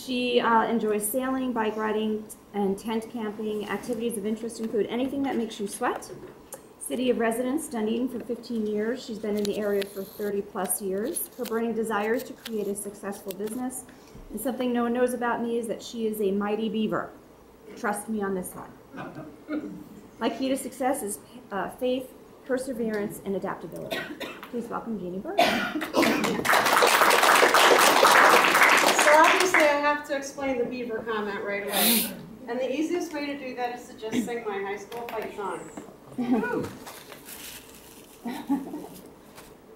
She enjoys sailing, bike riding, and tent camping. Activities of interest include anything that makes you sweat. City of residence, Dunedin for 15 years. She's been in the area for 30 plus years. Her burning desire is to create a successful business. And something no one knows about me is that she is a mighty beaver. Trust me on this one. My key to success is faith, perseverance, and adaptability. Please welcome Jeanie Byrd. So obviously I have to explain the beaver comment right away. And the easiest way to do that is to just sing my high school fight song.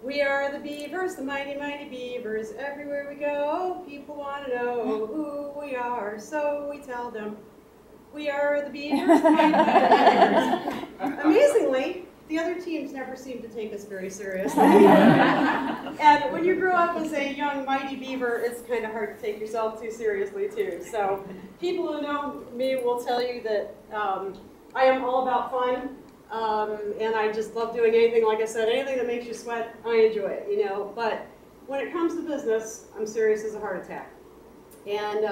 We are the beavers, the mighty, mighty beavers. Everywhere we go, people want to know who we are, so we tell them, we are the beavers, the mighty, mighty beavers. Amazingly, the other teams never seem to take us very seriously. And when you grow up as a young mighty beaver, it's kind of hard to take yourself too seriously too. So people who know me will tell you that I am all about fun. And I just love doing anything, like I said, anything that makes you sweat, I enjoy it, you know. But when it comes to business, I'm serious as a heart attack. And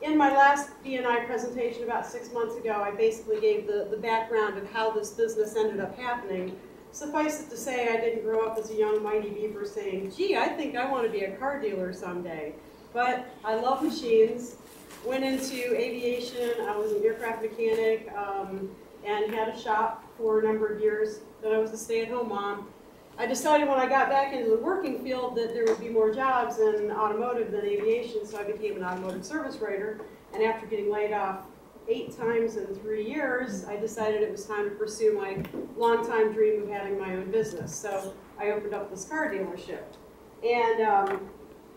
in my last BNI presentation about 6 months ago, I basically gave the background of how this business ended up happening. Suffice it to say, I didn't grow up as a young mighty beaver saying, gee, I think I want to be a car dealer someday. But I love machines, went into aviation, I was an aircraft mechanic, and had a shop for a number of years. Then I was a stay-at-home mom. I decided when I got back into the working field that there would be more jobs in automotive than aviation, so I became an automotive service writer. And after getting laid off 8 times in 3 years, I decided it was time to pursue my longtime dream of having my own business. So I opened up this car dealership. And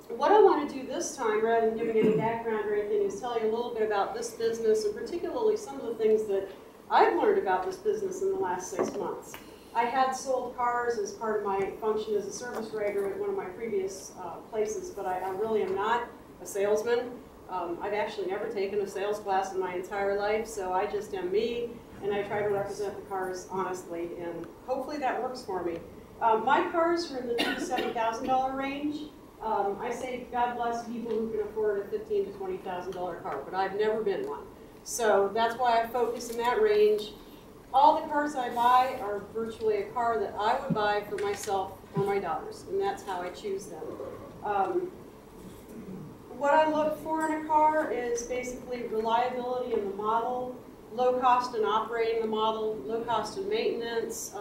what I want to do this time, rather than giving any background or anything, is tell you a little bit about this business, and particularly some of the things that I've learned about this business in the last 6 months. I had sold cars as part of my function as a service writer at one of my previous places, but I really am not a salesman. I've actually never taken a sales class in my entire life, so I just am me, and I try to represent the cars honestly, and hopefully that works for me. My cars are in the $2,000 to $7,000 range. I say God bless people who can afford a $15,000 to $20,000 car, but I've never been one. So that's why I focus in that range. All the cars I buy are virtually a car that I would buy for myself or my daughters, and that's how I choose them. What I look for in a car is basically reliability in the model, low cost in operating the model, low cost in maintenance,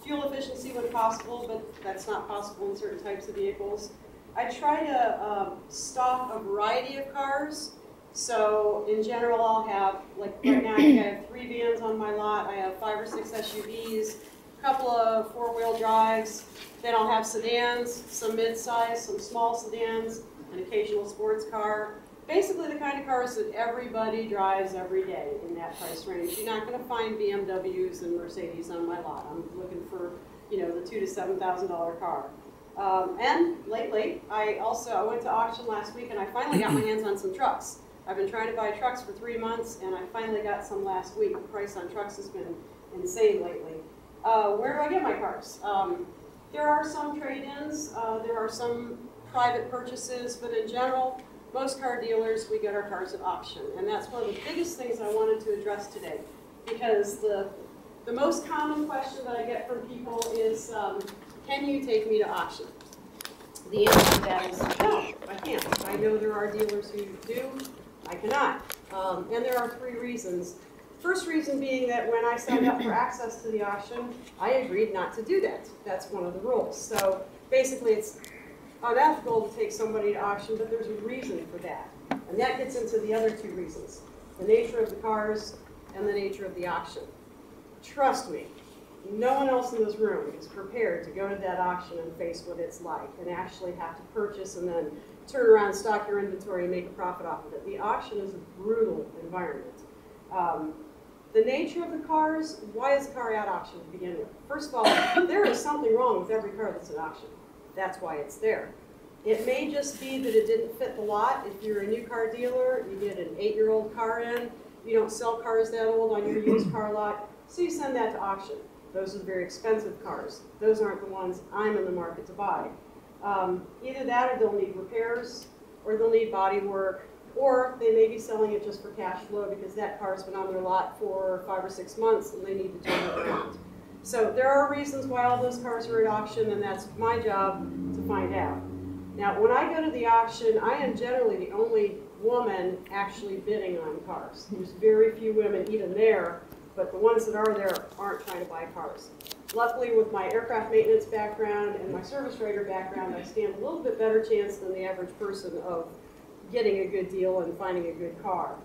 fuel efficiency when possible, but that's not possible in certain types of vehicles. I try to stock a variety of cars. So in general, I'll have, like right now, I think I have 3 vans on my lot. I have 5 or 6 SUVs, a couple of 4-wheel drives. Then I'll have sedans, some mid-size, some small sedans, an occasional sports car. Basically the kind of cars that everybody drives every day in that price range. You're not going to find BMWs and Mercedes on my lot. I'm looking for, you know, the $2,000 to $7,000 car. And lately, I went to auction last week and I finally got my hands on some trucks. I've been trying to buy trucks for 3 months, and I finally got some last week. The price on trucks has been insane lately. Where do I get my cars? There are some trade-ins, there are some private purchases, but in general, most car dealers, we get our cars at auction. And that's one of the biggest things I wanted to address today, because the most common question that I get from people is, can you take me to auction? The answer to that is no, I can't. I know there are dealers who do. I cannot. And there are 3 reasons. First reason being that when I signed up for access to the auction, I agreed not to do that. That's one of the rules. So basically it's unethical to take somebody to auction, but there's a reason for that. And that gets into the other 2 reasons. The nature of the cars and the nature of the auction. Trust me, no one else in this room is prepared to go to that auction and face what it's like and actually have to purchase and then turn around, stock your inventory, and make a profit off of it. The auction is a brutal environment. The nature of the cars, why is the car at auction to begin with? First of all, there is something wrong with every car that's at auction. That's why it's there. It may just be that it didn't fit the lot. If you're a new car dealer, you get an 8-year-old car in, you don't sell cars that old on your used car lot, so you send that to auction. Those are the very expensive cars. Those aren't the ones I'm in the market to buy. Either that or they'll need repairs, or they'll need body work, or they may be selling it just for cash flow because that car's been on their lot for 5 or 6 months and they need to turn it around. So there are reasons why all those cars are at auction, and that's my job to find out. Now, when I go to the auction, I am generally the only woman actually bidding on cars. There's very few women even there, but the ones that are there aren't trying to buy cars. Luckily, with my aircraft maintenance background and my service writer background, I stand a little bit better chance than the average person of getting a good deal and finding a good car.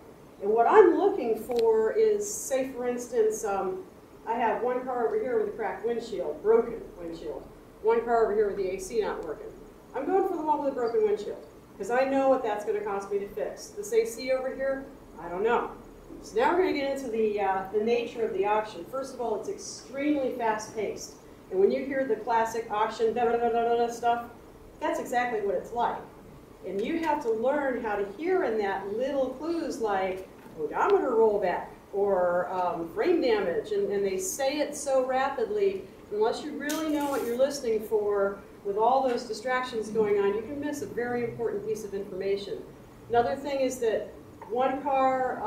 And what I'm looking for is, say for instance, I have one car over here with a cracked windshield, broken windshield. One car over here with the AC not working. I'm going for the one with a broken windshield because I know what that's going to cost me to fix. This AC over here, I don't know. So now we're going to get into the nature of the auction. First of all, it's extremely fast-paced. And when you hear the classic auction da-da-da-da-da stuff, that's exactly what it's like. And you have to learn how to hear in that little clues like odometer rollback or frame damage. And they say it so rapidly, unless you really know what you're listening for, with all those distractions going on, you can miss a very important piece of information. Another thing is that one car,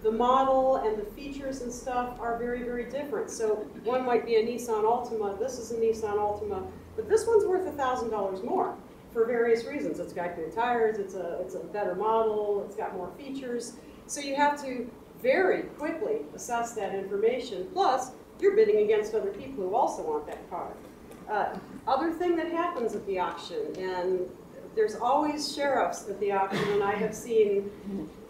the model and the features and stuff are very, very different. So one might be a Nissan Altima, this is a Nissan Altima, but this one's worth $1,000 more for various reasons. It's got good tires, it's a better model, it's got more features. So you have to very quickly assess that information. Plus, you're bidding against other people who also want that car. Other thing that happens at the auction, and there's always sheriffs at the auction, and I have seen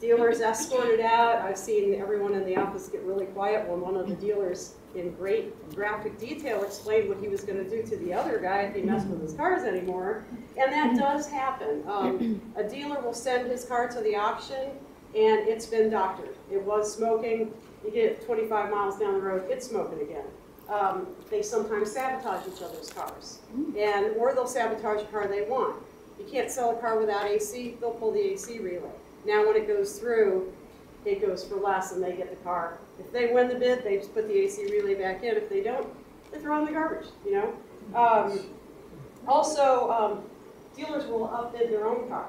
dealers escorted out. I've seen everyone in the office get really quiet when one of the dealers in great graphic detail explained what he was going to do to the other guy if he messed with his cars anymore. And that does happen. A dealer will send his car to the auction, and it's been doctored. It was smoking. You get 25 miles down the road, it's smoking again. They sometimes sabotage each other's cars, or they'll sabotage a car they want. You can't sell a car without AC, they'll pull the AC relay. Now when it goes through, it goes for less and they get the car. If they win the bid, they just put the AC relay back in. If they don't, they throw in the garbage, you know. Also, dealers will outbid their own car.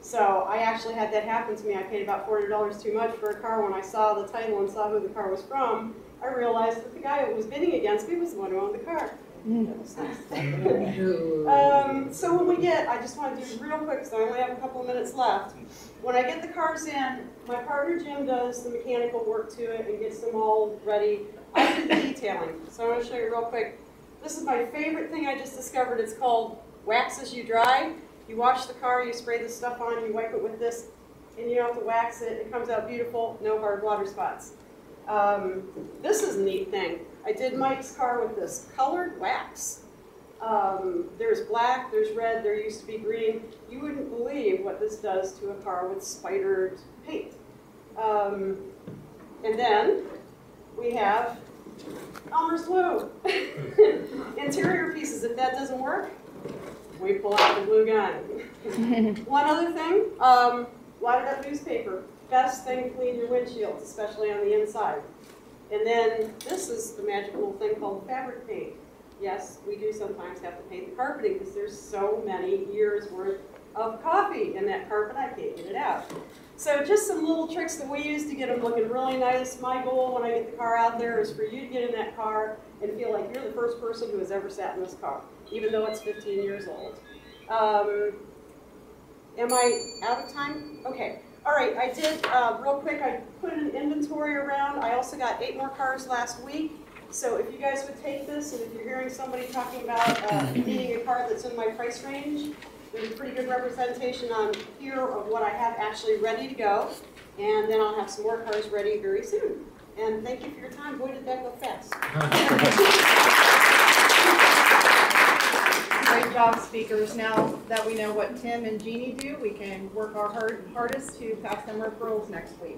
So I actually had that happen to me. I paid about $400 too much for a car. When I saw the title and saw who the car was from, I realized that the guy who was bidding against me was the one who owned the car. That was nice. So when we get, I just want to do real quick because I only have a couple of minutes left. When I get the cars in, my partner Jim does the mechanical work to it and gets them all ready. I do the detailing. So I want to show you real quick. This is my favorite thing I just discovered. It's called wax as you dry. You wash the car, you spray this stuff on, you wipe it with this, and you don't have to wax it. It comes out beautiful, no hard water spots. This is a neat thing. I did Mike's car with this colored wax. There's black, there's red, there used to be green. You wouldn't believe what this does to a car with spidered paint. And then we have Elmer's glue. Interior pieces, if that doesn't work, we pull out the glue gun. One other thing, lighted up newspaper. Best thing to clean your windshields, especially on the inside. And then this is the magic little thing called fabric paint. Yes, we do sometimes have to paint the carpeting because there's so many years worth of coffee in that carpet, I can't get it out. So just some little tricks that we use to get them looking really nice. My goal when I get the car out there is for you to get in that car and feel like you're the first person who has ever sat in this car, even though it's 15 years old. Am I out of time? Okay. All right, I did, real quick, I put an inventory around. I also got 8 more cars last week. So if you guys would take this, and if you're hearing somebody talking about needing a car that's in my price range, there's a pretty good representation on here of what I have actually ready to go. And then I'll have some more cars ready very soon. And thank you for your time. Boy, did that go fast. Great job, speakers. Now that we know what Tim and Jeannie do, we can work our hardest to pass them referrals next week.